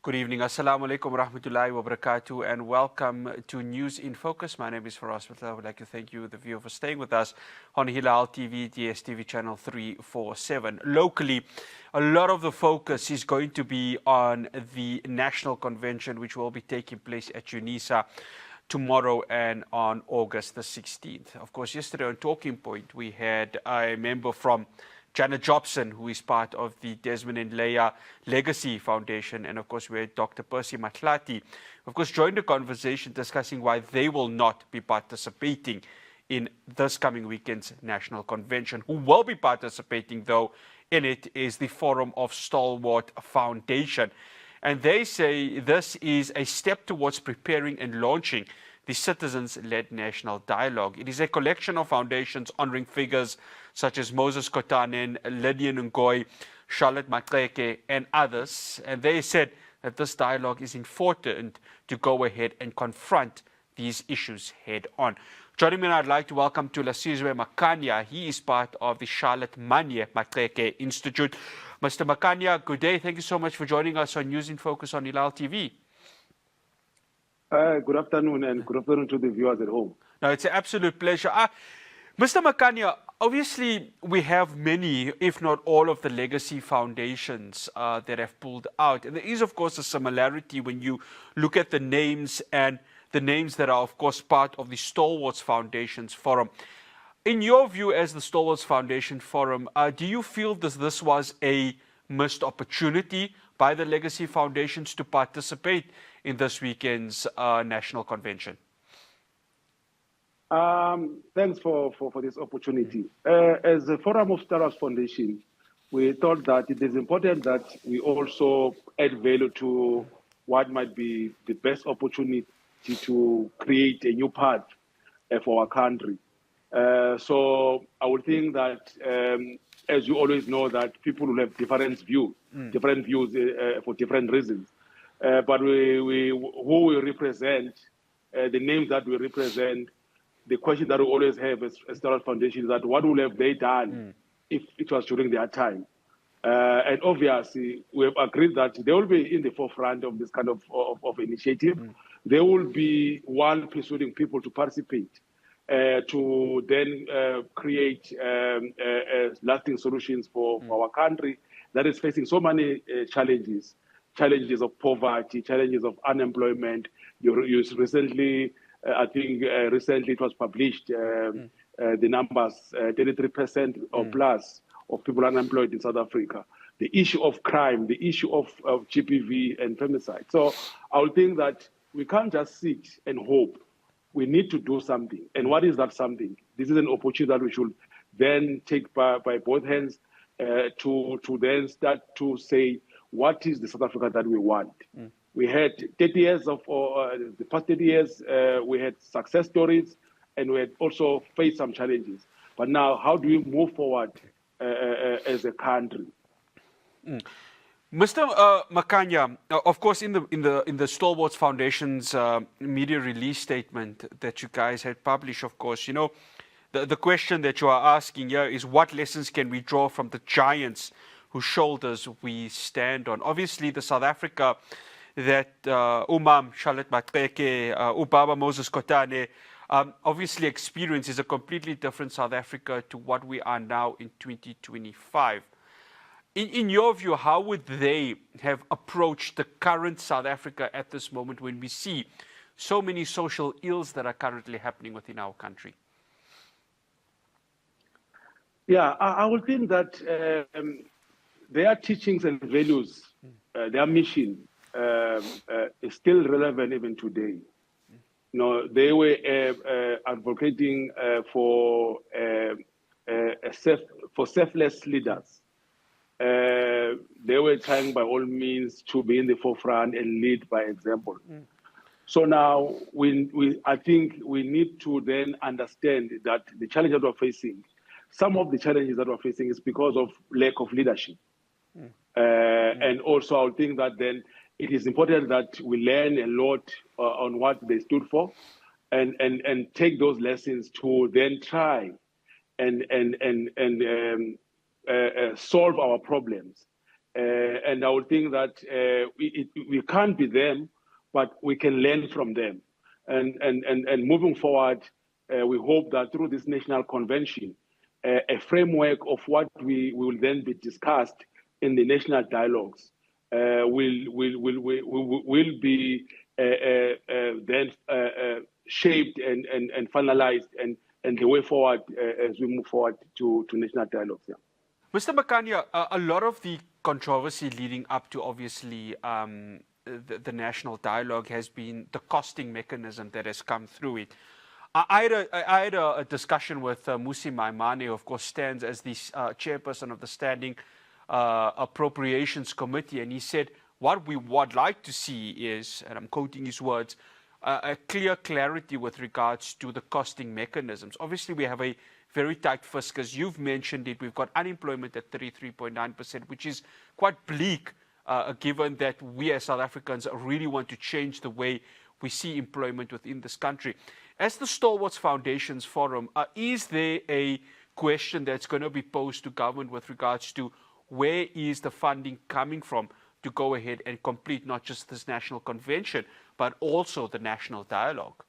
Good evening. Assalamu alaikum wa rahmatullahi wa barakatuh, and welcome to News in Focus. My name is Faraz Patel. I would like to thank you, the viewer, for staying with us on Hilaal TV, DSTV channel 347. Locally, a lot of the focus is going to be on the National Convention, which will be taking place at UNISA tomorrow and on August the 16th. Of course, yesterday on Talking Point, we had a member from Janet Jobson, who is part of the Desmond and Leah Legacy Foundation, and of course we had Dr. Percy Matlati, of course, joined the conversation discussing why they will not be participating in this coming weekend's National Convention. Who will be participating, though, in it is the Forum of Stalwart Foundation. And they say this is a step towards preparing and launching the Citizens-Led National Dialogue. It is a collection of foundations honoring figures such as Moses Kotane, Lydian Ngoyi, Charlotte Maxeke, and others. And they said that this dialogue is important to go ahead and confront these issues head on. Joining me now, I'd like to welcome Thulasizwe Makhanya. He is part of the Charlotte Manya Maxeke Institute. Mr. Makhanya, good day. Thank you so much for joining us on News in Focus on Hilaal TV. Good afternoon, and good afternoon to the viewers at home. No, it's an absolute pleasure. Mr. Makhanya, obviously we have many, if not all, of the legacy foundations that have pulled out. And there is, of course, a similarity when you look at the names and the names that are, of course, part of the Stalwarts Foundations Forum. In your view, as the Stalwarts Foundation Forum, do you feel this was a missed opportunity by the legacy foundations to participate in this weekend's National Convention? Thanks for this opportunity. As a Forum of Stalwart Foundation, we thought that it is important that we also add value to what might be the best opportunity to create a new path for our country. So I would think that, as you always know, that people will have different views for different reasons. But who we represent, the names that we represent, the question that we always have as Stalwart Foundation is that what would have they done if it was during their time? And obviously, we have agreed that they will be in the forefront of this kind of initiative. They will be one persuading people to participate, to then create lasting solutions for our country that is facing so many challenges of poverty, challenges of unemployment. You recently, I think recently it was published, the numbers, 33% or plus of people unemployed in South Africa. The issue of crime, the issue of GBV and femicide. So I would think that we can't just sit and hope. We need to do something. And what is that something? This is an opportunity that we should then take by both hands to then start to say, what is the South Africa that we want? We had 30 years of, the past 30 years, we had success stories, and we had also faced some challenges. But now, how do we move forward as a country? Mr. Makhanya, of course, in the Stalwarts Foundation's media release statement that you guys had published, of course, you know, the question that you are asking here is what lessons can we draw from the giants whose shoulders we stand on? Obviously, the South Africa that Charlotte Maxeke, Ubaba Moses Kotane, obviously experience is a completely different South Africa to what we are now in 2025. In your view, how would they have approached the current South Africa at this moment when we see so many social ills that are currently happening within our country? Yeah, I would think that their teachings and values, their mission is still relevant even today. You know, they were advocating for selfless leaders. They were trying by all means to be in the forefront and lead by example. So now I think we need to then understand that the challenge that we're facing, some of the challenges that we're facing is because of lack of leadership. And also I would think that then it is important that we learn a lot on what they stood for and take those lessons to then try and solve our problems And I would think that we can't be them, but we can learn from them. And moving forward, we hope that through this national convention, a framework of what we will then be discussed in the national dialogues will be then shaped and finalized and the way forward as we move forward to national dialogues. Yeah. Mr. Makhanya, a lot of the controversy leading up to obviously the national dialogue has been the costing mechanism that has come through it. I had a discussion with Musi Maimane, who of course stands as the chairperson of the Standing Appropriations Committee, and he said what we would like to see is, and I'm quoting his words, a clear clarity with regards to the costing mechanisms. Obviously, we have a very tight fiscus. You've mentioned it. We've got unemployment at 33.9%, which is quite bleak, given that we as South Africans really want to change the way we see employment within this country. As the Stalwarts Foundations Forum, is there a question that's going to be posed to government with regards to where is the funding coming from to go ahead and complete not just this national convention, but also the national dialogue?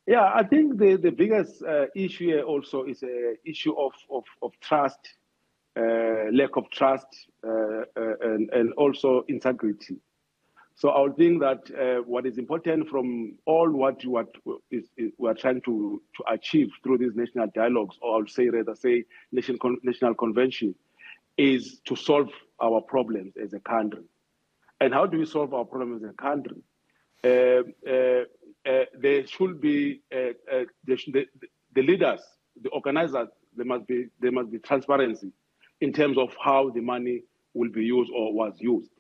Yeah, I think the biggest issue here also is an issue of trust, lack of trust, and also integrity. So I would think that what is important from all what we are trying to achieve through these national dialogues, or I would say rather say national convention, is to solve our problems as a country. And how do we solve our problems as a country? There should be the leaders, the organizers. There must be transparency in terms of how the money will be used or was used.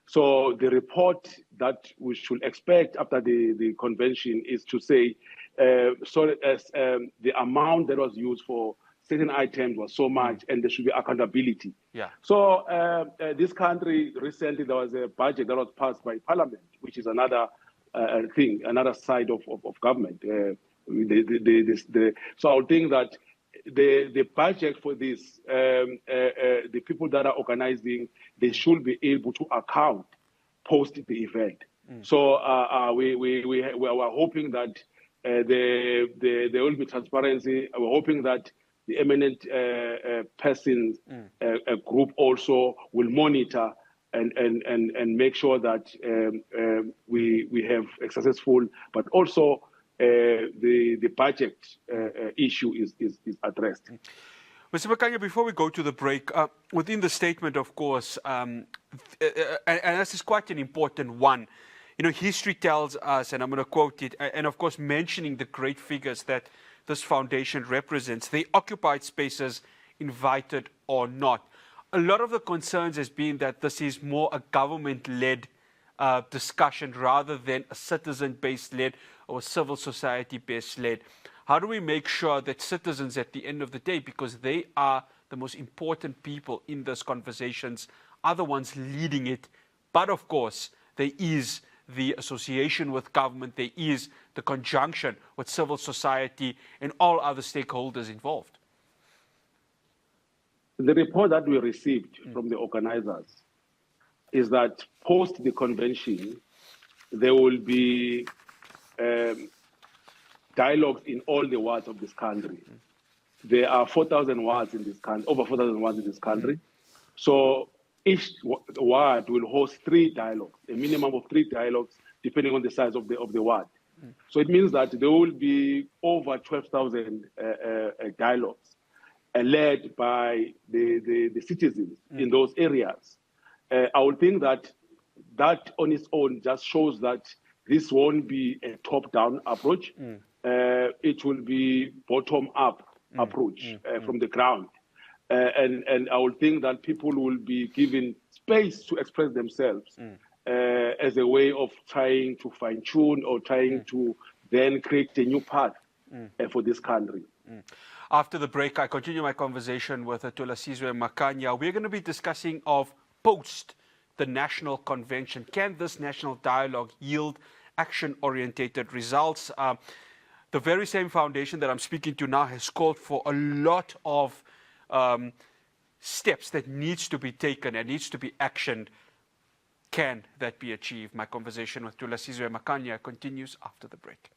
So the report that we should expect after the convention is to say, the amount that was used for certain items was so much, and there should be accountability. Yeah. So this country recently there was a budget that was passed by Parliament, which is another thing, another side of government. So I would think that the budget for this, the people that are organizing, they should be able to account post the event. So we are hoping that there will be transparency. We're hoping that the eminent persons group also will monitor and make sure that we have a successful, but also the budget issue is addressed. Mr. Makhanya, before we go to the break, within the statement, of course, and this is quite an important one, you know, history tells us, and I'm going to quote it, and of course mentioning the great figures that this foundation represents, they occupied spaces invited or not. A lot of the concerns has been that this is more a government-led discussion rather than a citizen-based led or civil society-based led. How do we make sure that citizens at the end of the day, because they are the most important people in these conversations, are the ones leading it, but of course there is the association with government, there is the conjunction with civil society and all other stakeholders involved? The report that we received from the organizers is that post the convention, there will be dialogues in all the wards of this country. There are 4,000 wards in this country, over 4,000 wards in this country. So each ward will host 3 dialogues, a minimum of 3 dialogues, depending on the size of the ward. So it means that there will be over 12,000 dialogues led by the citizens in those areas. I would think that on its own just shows that this won't be a top-down approach. It will be bottom-up approach from the ground. And I would think that people will be given space to express themselves as a way of trying to fine-tune or trying to then create a new path for this country. After the break, I continue my conversation with Thulasizwe Makhanya. We're going to be discussing of post the national convention. Can this national dialogue yield action-orientated results? The very same foundation that I'm speaking to now has called for a lot of steps that needs to be taken and needs to be actioned, can that be achieved? My conversation with Thulasizwe Makhanya continues after the break.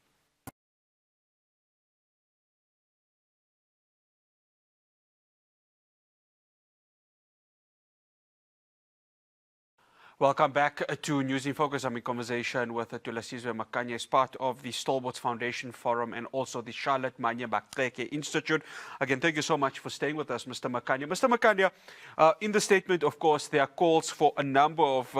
Welcome back to News in Focus. I'm in conversation with Thulasizwe Makhanya as part of the Stalwart Foundation Forum and also the Charlotte Manya Maxeke Institute. Again, thank you so much for staying with us, Mr. Makhanya. Mr. Makhanya, in the statement, of course, there are calls for a number of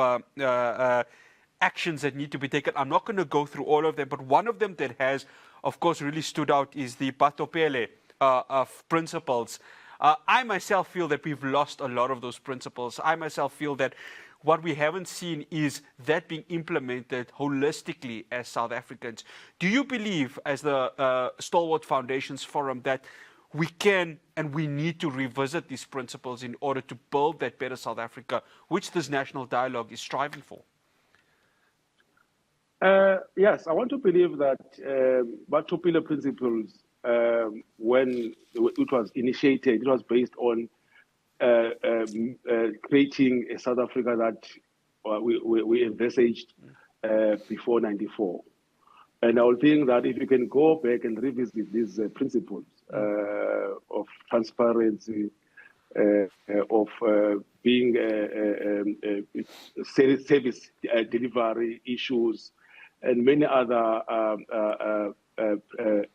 actions that need to be taken. I'm not going to go through all of them, but one of them that has, of course, really stood out is the Batopele of principles. I myself feel that we've lost a lot of those principles. I myself feel that what we haven't seen is that being implemented holistically as South Africans. Do you believe, as the Stalwart Foundations Forum, that we can and we need to revisit these principles in order to build that better South Africa, which this national dialogue is striving for? Yes, I want to believe that Batopele principles, when it was initiated, it was based on creating a South Africa that we envisaged before '94. And I would think that if you can go back and revisit these principles of transparency, of being service delivery issues, and many other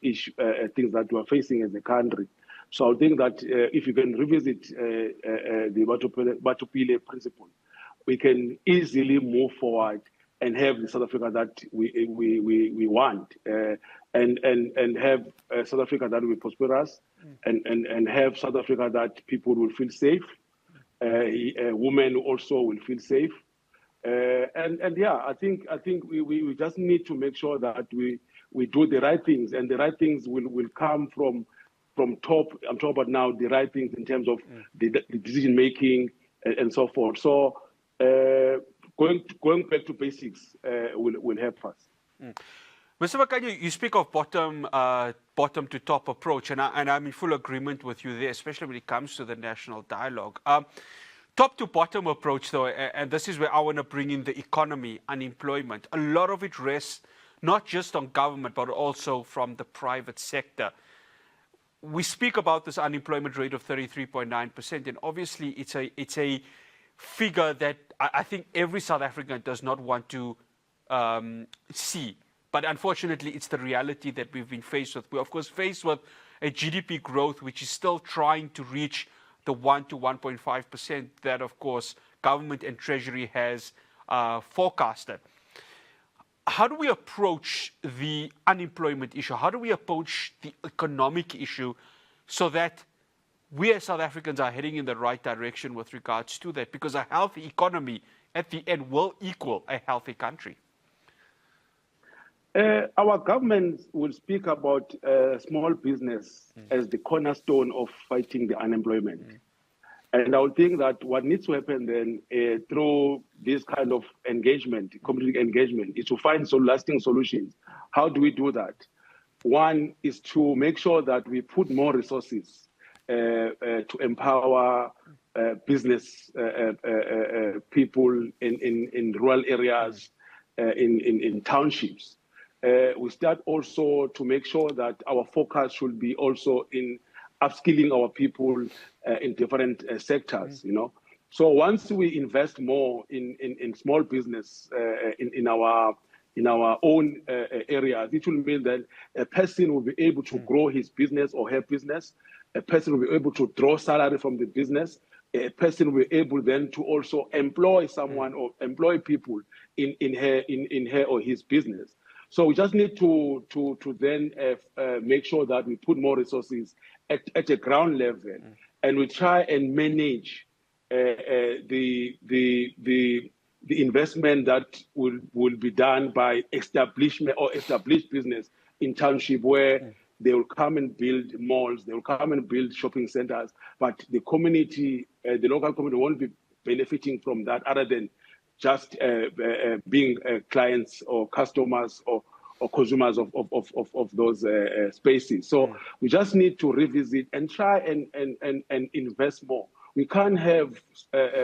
things that we are facing as a country. So I think that if you can revisit the Batopele principle, we can easily move forward and have the South Africa that we want, and have South Africa that will be prosperous, and have South Africa that people will feel safe, women also will feel safe. And yeah, I think we just need to make sure that we do the right things, and the right things will come from top. I'm talking about now the right things in terms of the decision making and so forth. So going back to basics will help us. Mr. Makhanya, you speak of bottom to top approach, and I'm in full agreement with you there, especially when it comes to the national dialogue. Top to bottom approach, though, and this is where I want to bring in the economy, unemployment. A lot of it rests not just on government, but also from the private sector. We speak about this unemployment rate of 33.9%, and obviously it's a figure that I think every South African does not want to see. But unfortunately, it's the reality that we've been faced with. We're, of course, faced with a GDP growth which is still trying to reach the 1 to 1.5% that, of course, government and Treasury has forecasted. How do we approach the unemployment issue? How do we approach the economic issue so that we as South Africans are heading in the right direction with regards to that? Because a healthy economy at the end will equal a healthy country. Our government will speak about small business as the cornerstone of fighting the unemployment. And I would think that what needs to happen then through this kind of engagement, community engagement, is to find some lasting solutions. How do we do that? One is to make sure that we put more resources to empower business people in rural areas, in townships. We start also to make sure that our focus should be also in upskilling our people in different sectors, you know. So once we invest more in small business in our own areas, it will mean that a person will be able to grow his business or her business. A person will be able to draw salary from the business. A person will be able then to also employ someone or employ people in her or his business. So we just need to then make sure that we put more resources at a ground level, and we try and manage the investment that will be done by establishment or established business in township, where they will come and build malls, they will come and build shopping centers, but the community, the local community won't be benefiting from that other than just being clients or customers or consumers of those spaces. So we just need to revisit and try and invest more. We can't have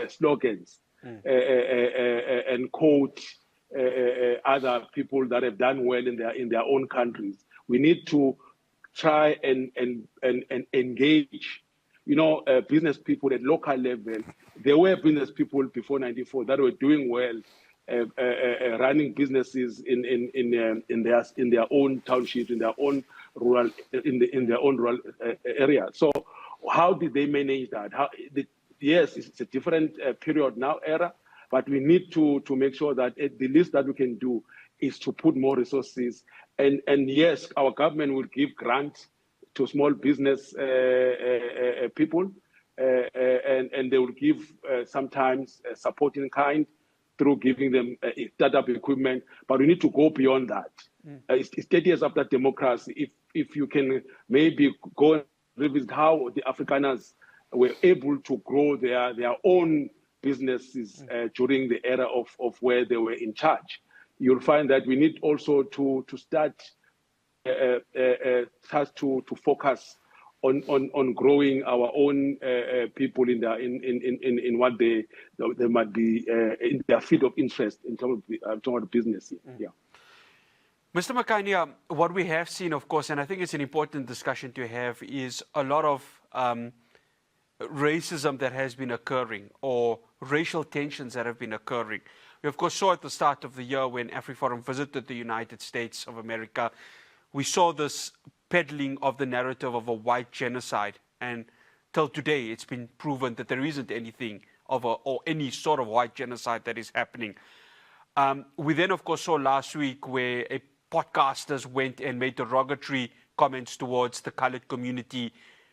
slogans and quote other people that have done well in their own countries. We need to try and engage, business people at local level. There were business people before '94 that were doing well, running businesses in their own townships, in their own rural area. So, how did they manage that? Yes, it's a different period now, era, but we need to make sure that the least that we can do is to put more resources. And yes, our government will give grants to small business people, and they will give sometimes support in kind through giving them startup equipment. But we need to go beyond that. It's 30 years after democracy. If you can maybe go and revisit how the Afrikaners were able to grow their own businesses during the era of where they were in charge, you'll find that we need also to start to focus on growing our own people in what they might be in their field of interest in terms of business. Yeah. Mr. Makhanya, what we have seen, of course, and I think it's an important discussion to have, is a lot of racism that has been occurring, or racial tensions that have been occurring. We, of course, saw at the start of the year when AfriForum visited the United States of America, we saw this peddling of the narrative of a white genocide. And till today, it's been proven that there isn't anything or any sort of white genocide that is happening. We then, of course, saw last week where podcasters went and made derogatory comments towards the colored community.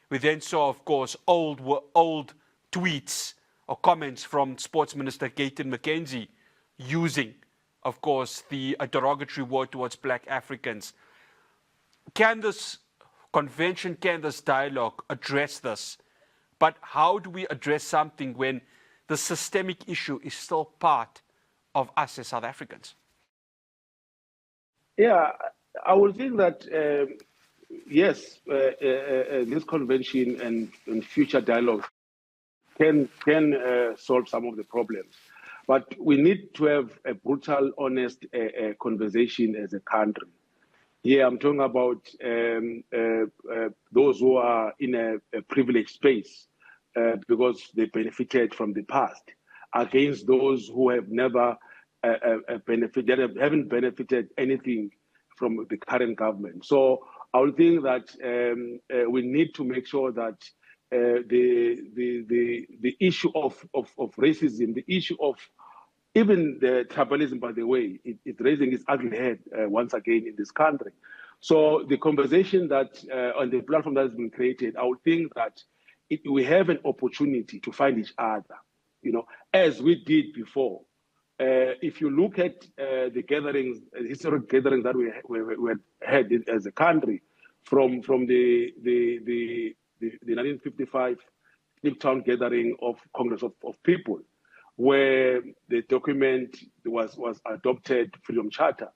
We then saw, of course, old tweets or comments from Sports Minister Gayton McKenzie using, of course, the derogatory word towards black Africans. Can this convention, can this dialogue address this? But how do we address something when the systemic issue is still part of us as South Africans? Yeah, I would think that, yes, this convention and future dialogue can solve some of the problems. But we need to have a brutal, honest conversation as a country. Here, I'm talking about those who are in a privileged space because they benefited from the past, against those who have never benefited, haven't benefited anything from the current government. So I would think that we need to make sure that the issue of racism, the issue of even the tribalism, by the way, it's raising its ugly head once again in this country. So the conversation that on the platform that has been created, I would think that we have an opportunity to find each other, as we did before. If you look at the gatherings, historic gatherings that we had as a country, from the 1955 Cape Town gathering of Congress of People, where the document was adopted, Freedom Charter,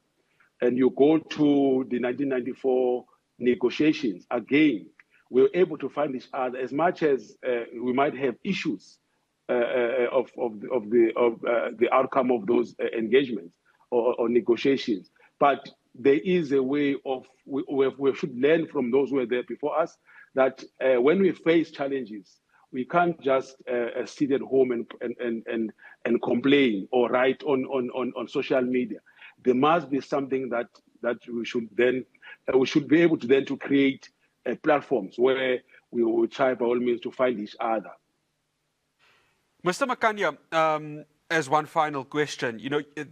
and you go to the 1994 negotiations, again, we were able to find each other as much as we might have issues of the outcome of those engagements or negotiations. But there is a way of, we should learn from those who were there before us, that when we face challenges, we can't just sit at home and complain or write on social media. There must be something that we should then we should be able to then to create platforms where we will try by all means to find each other. Mr. Makhanya, as one final question,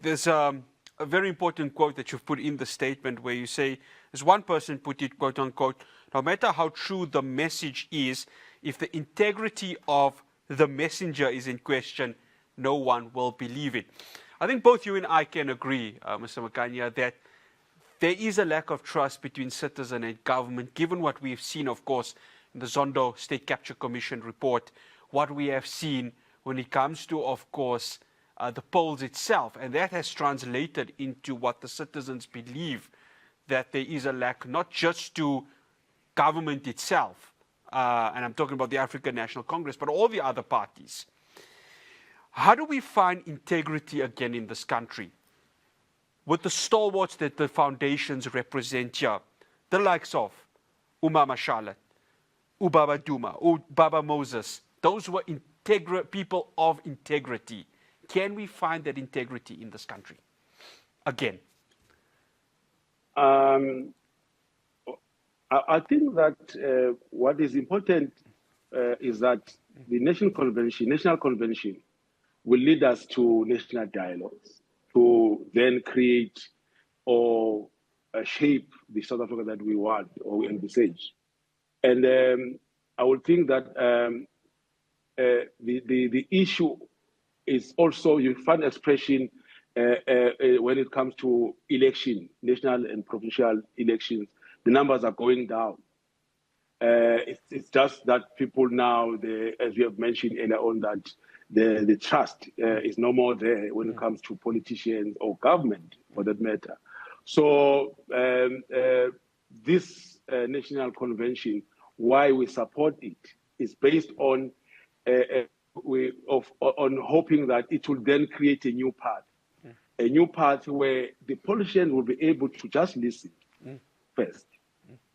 there's a very important quote that you've put in the statement where you say, as one person put it, quote unquote, no matter how true the message is, if the integrity of the messenger is in question, no one will believe it. I think both you and I can agree, Mr. Makhanya, that there is a lack of trust between citizen and government, given what we've seen, of course, in the Zondo State Capture Commission report, what we have seen when it comes to, of course, the polls itself. And that has translated into what the citizens believe, that there is a lack, not just to government itself, and I'm talking about the African National Congress, but all the other parties. How do we find integrity again in this country? With the stalwarts that the foundations represent here, the likes of Umama Charlotte, Ubaba Duma, Ubaba Moses, those were people of integrity. Can we find that integrity in this country again? I think that what is important is that the National Convention will lead us to national dialogues to then create or shape the South Africa that we want or we envisage. And I would think that the issue is also, you find expression when it comes to national and provincial elections. The numbers are going down. It's just that people now, as you have mentioned earlier on, that the trust is no more there when it comes to politicians or government, for that matter. So this national convention, why we support it, is based on hoping that it will then create a new path where the politicians will be able to just listen first.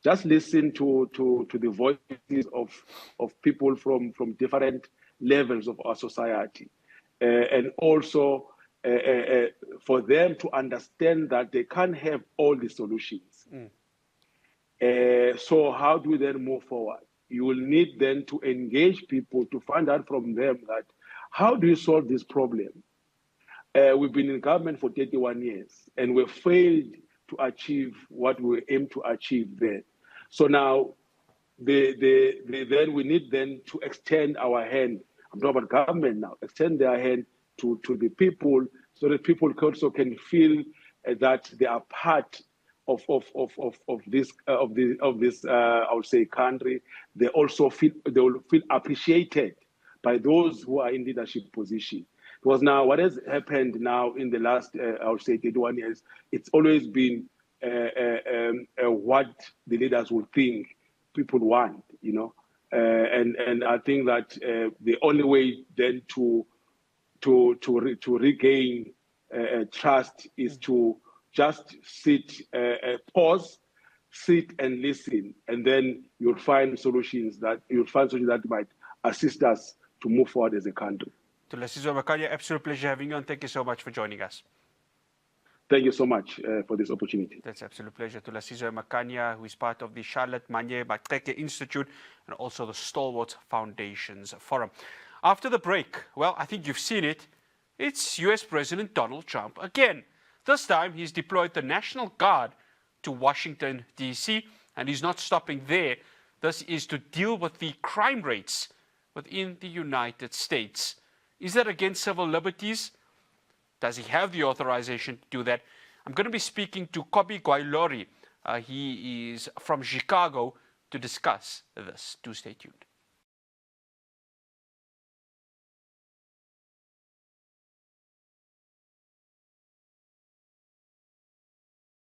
Just listen to the voices of people from different levels of our society. And also for them to understand that they can't have all the solutions. So how do we then move forward? You will need then to engage people to find out from them that how do you solve this problem? We've been in government for 31 years and we've failed to achieve what we aim to achieve there. So now, then we need then to extend our hand. I'm talking about government now. Extend their hand to the people, so that people also can feel that they are part of this I would say country. They will feel appreciated by those who are in leadership position. Because now what has happened now in the last I would say 31 years, it's always been what the leaders would think people want, and I think that the only way then to regain trust is to just pause, sit and listen, and then you'll find solutions that might assist us to move forward as a country. Thulasizwe Makhanya, absolute pleasure having you, and thank you so much for joining us. Thank you so much for this opportunity. That's absolute pleasure. Thulasizwe Makhanya, who is part of the Charlotte Manya Maxeke Institute and also the Stalwart Foundations Forum. After the break, well, I think you've seen it. It's US President Donald Trump again. This time, he's deployed the National Guard to Washington, D.C., and he's not stopping there. This is to deal with the crime rates within the United States. Is that against civil liberties? Does he have the authorization to do that? I'm going to be speaking to Kobi Gwailori. He is from Chicago to discuss this. Do stay tuned.